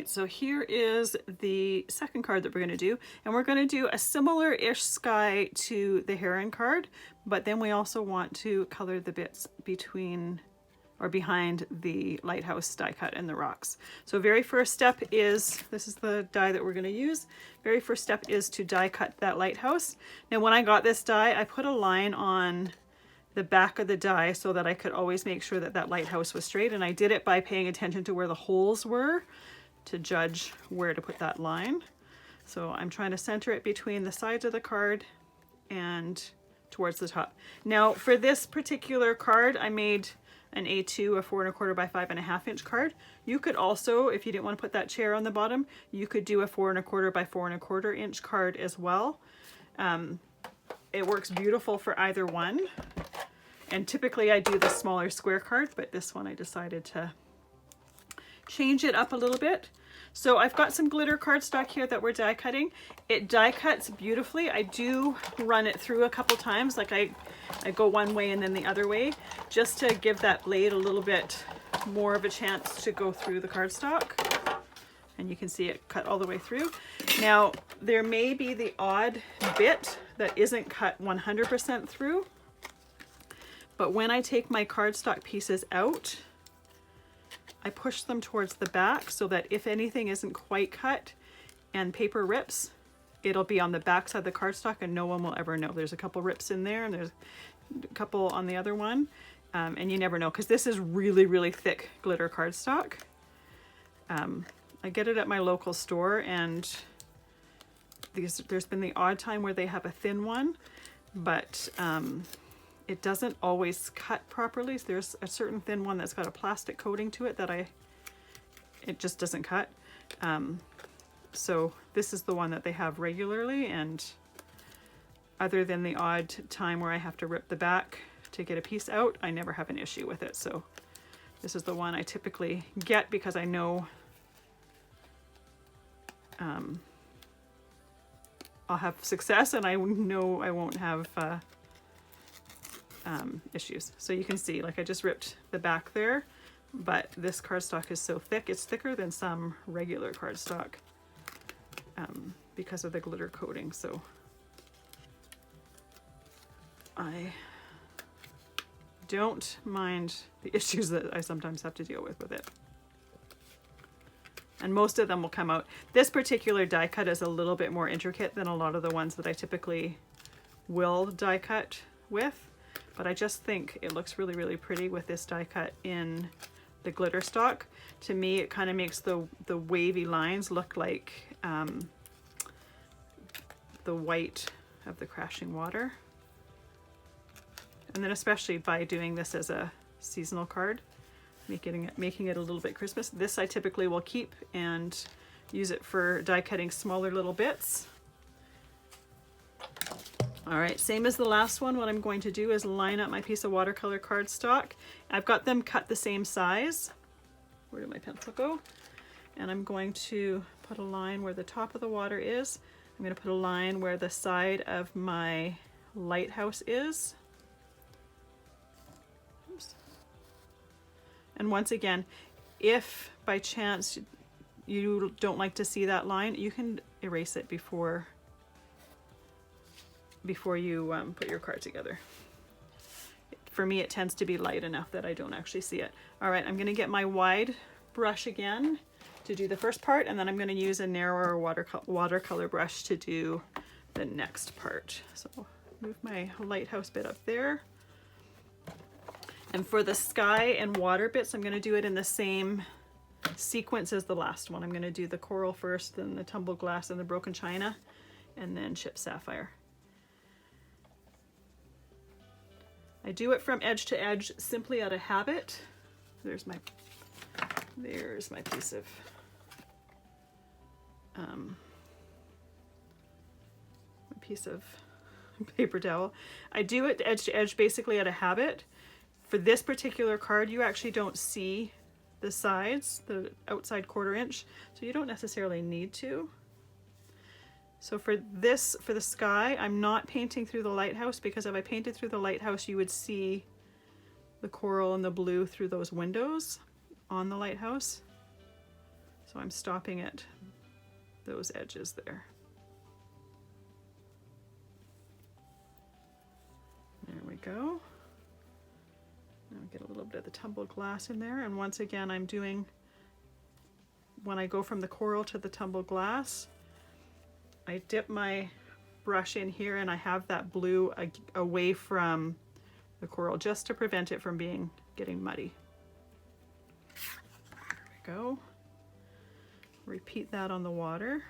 right, so here is the second card that we're going to do, and we're going to do a similar-ish sky to the heron card, but then we also want to color the bits between or behind the lighthouse die cut and the rocks. So very first step is, this is the die that we're going to use, very first step is to die cut that lighthouse. Now when I got this die, I put a line on the back of the die so that I could always make sure that that lighthouse was straight, and I did it by paying attention to where the holes were to judge where to put that line. So I'm trying to center it between the sides of the card and towards the top. Now for this particular card, I made an A2, a 4 1/4 by 5 1/2 inch card. You could also, if you didn't want to put that chair on the bottom, you could do a 4 1/4 by 4 1/4 inch card as well. It works beautiful for either one. And typically I do the smaller square card, but this one I decided to change it up a little bit. So I've got some glitter cardstock here that we're die cutting. It die cuts beautifully. I do run it through a couple times, like I go one way and then the other way, just to give that blade a little bit more of a chance to go through the cardstock. And you can see it cut all the way through. Now there may be the odd bit that isn't cut 100% through, but when I take my cardstock pieces out, I push them towards the back so that if anything isn't quite cut and paper rips, it'll be on the back side of the cardstock and no one will ever know. There's a couple rips in there and there's a couple on the other one, and you never know because this is really, really thick glitter cardstock. I get it at my local store, and there's been the odd time where they have a thin one, but it doesn't always cut properly. So there's a certain thin one that's got a plastic coating to it that it just doesn't cut. So this is the one that they have regularly, and other than the odd time where I have to rip the back to get a piece out, I never have an issue with it. So this is the one I typically get because I know I'll have success, and I know I won't have issues. So you can see, like I just ripped the back there, but this cardstock is so thick, it's thicker than some regular cardstock because of the glitter coating. So I don't mind the issues that I sometimes have to deal with it. And most of them will come out. This particular die cut is a little bit more intricate than a lot of the ones that I typically will die cut with, but I just think it looks really, really pretty with this die cut in the glitter stock. To me, it kind of makes the wavy lines look like the white of the crashing water. And then especially by doing this as a seasonal card, making it a little bit Christmas. This I typically will keep and use it for die cutting smaller little bits. All right, same as the last one, what I'm going to do is line up my piece of watercolor cardstock. I've got them cut the same size. Where did my pencil go? And I'm going to put a line where the top of the water is. I'm going to put a line where the side of my lighthouse is. Oops. And once again, if by chance you don't like to see that line, you can erase it before you put your card together. For me, it tends to be light enough that I don't actually see it. All right, I'm going to get my wide brush again to do the first part, and then I'm going to use a narrower watercolor brush to do the next part. So move my lighthouse bit up there. And for the sky and water bits, I'm going to do it in the same sequence as the last one. I'm going to do the coral first, then the tumbled glass and the broken china, and then chipped sapphire. I do it from edge to edge simply out of habit. There's my piece of paper towel. I do it edge to edge basically out of habit. For this particular card, you actually don't see the sides, the outside 1/4 inch, so you don't necessarily need to. So for the sky, I'm not painting through the lighthouse, because if I painted through the lighthouse, you would see the coral and the blue through those windows on the lighthouse. So So I'm stopping at those edges there. There we go. Now get a little bit of the tumbled glass in there, and once again I'm doing, when I go from the coral to the tumbled glass, I dip my brush in here and I have that blue away from the coral just to prevent it from getting muddy. There we go. Repeat that on the water.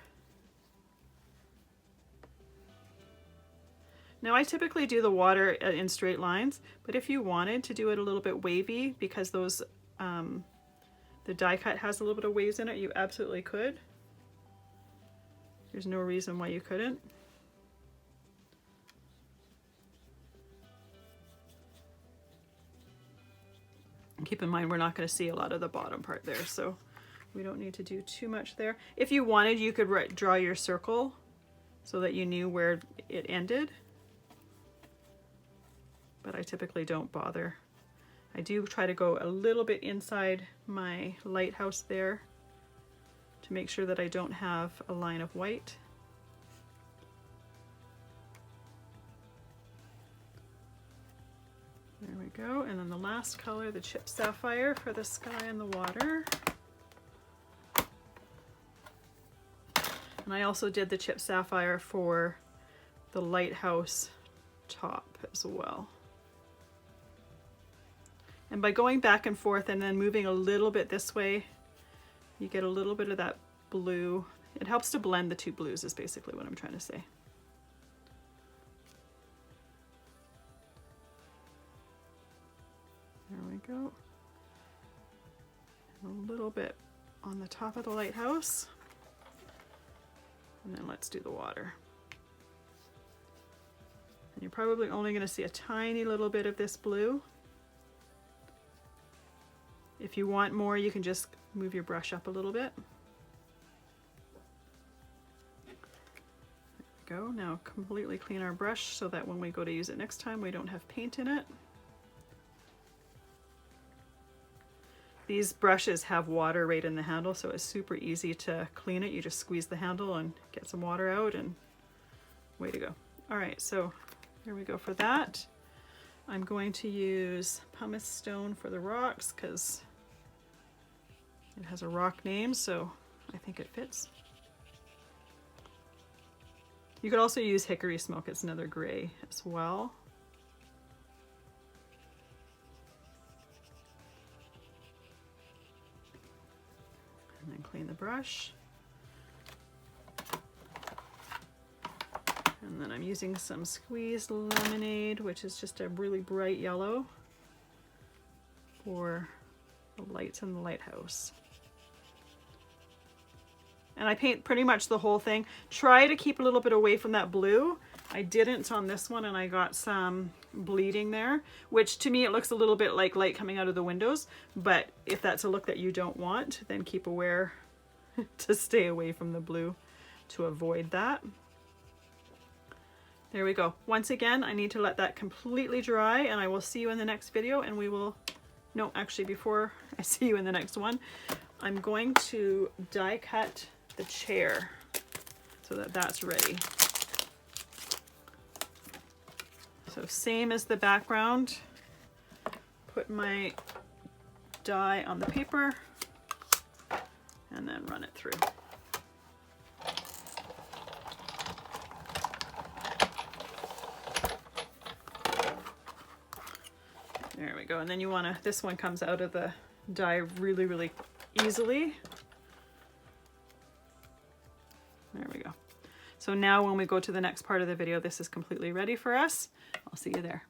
Now I typically do the water in straight lines, but if you wanted to do it a little bit wavy, because those the die cut has a little bit of waves in it, you absolutely could. There's no reason why you couldn't. And keep in mind we're not going to see a lot of the bottom part there, so we don't need to do too much there. If you wanted, you could draw your circle so that you knew where it ended. But I typically don't bother. I do try to go a little bit inside my lighthouse there to make sure that I don't have a line of white. There we go. And then the last color, the chip sapphire for the sky and the water. And I also did the chip sapphire for the lighthouse top as well. And by going back and forth and then moving a little bit this way, you get a little bit of that blue. It helps to blend the two blues is basically what I'm trying to say. There we go. A little bit on the top of the lighthouse. And then let's do the water. And you're probably only going to see a tiny little bit of this blue. If you want more, you can just move your brush up a little bit. There we go. Now completely clean our brush so that when we go to use it next time, we don't have paint in it. These brushes have water right in the handle, so it's super easy to clean it. You just squeeze the handle and get some water out, and way to go. All right, so here we go for that. I'm going to use Pumice Stone for the rocks because it has a rock name, so I think it fits. You could also use hickory smoke, it's another gray as well. And then clean the brush. And then I'm using some squeezed lemonade, which is just a really bright yellow for the lights in the lighthouse. And I paint pretty much the whole thing. Try to keep a little bit away from that blue. I didn't on this one, and I got some bleeding there, which to me it looks a little bit like light coming out of the windows, but if that's a look that you don't want, then keep aware to stay away from the blue to avoid that. There we go. Once again, I need to let that completely dry, and I will see you in the next video, and we will, no, actually before I see you in the next one, I'm going to die cut the chair so that that's ready. So same as the background, put my die on the paper and then run it through. There we go. And then you want to, this one comes out of the die really, really easily. There we go. So now when we go to the next part of the video, this is completely ready for us. I'll see you there.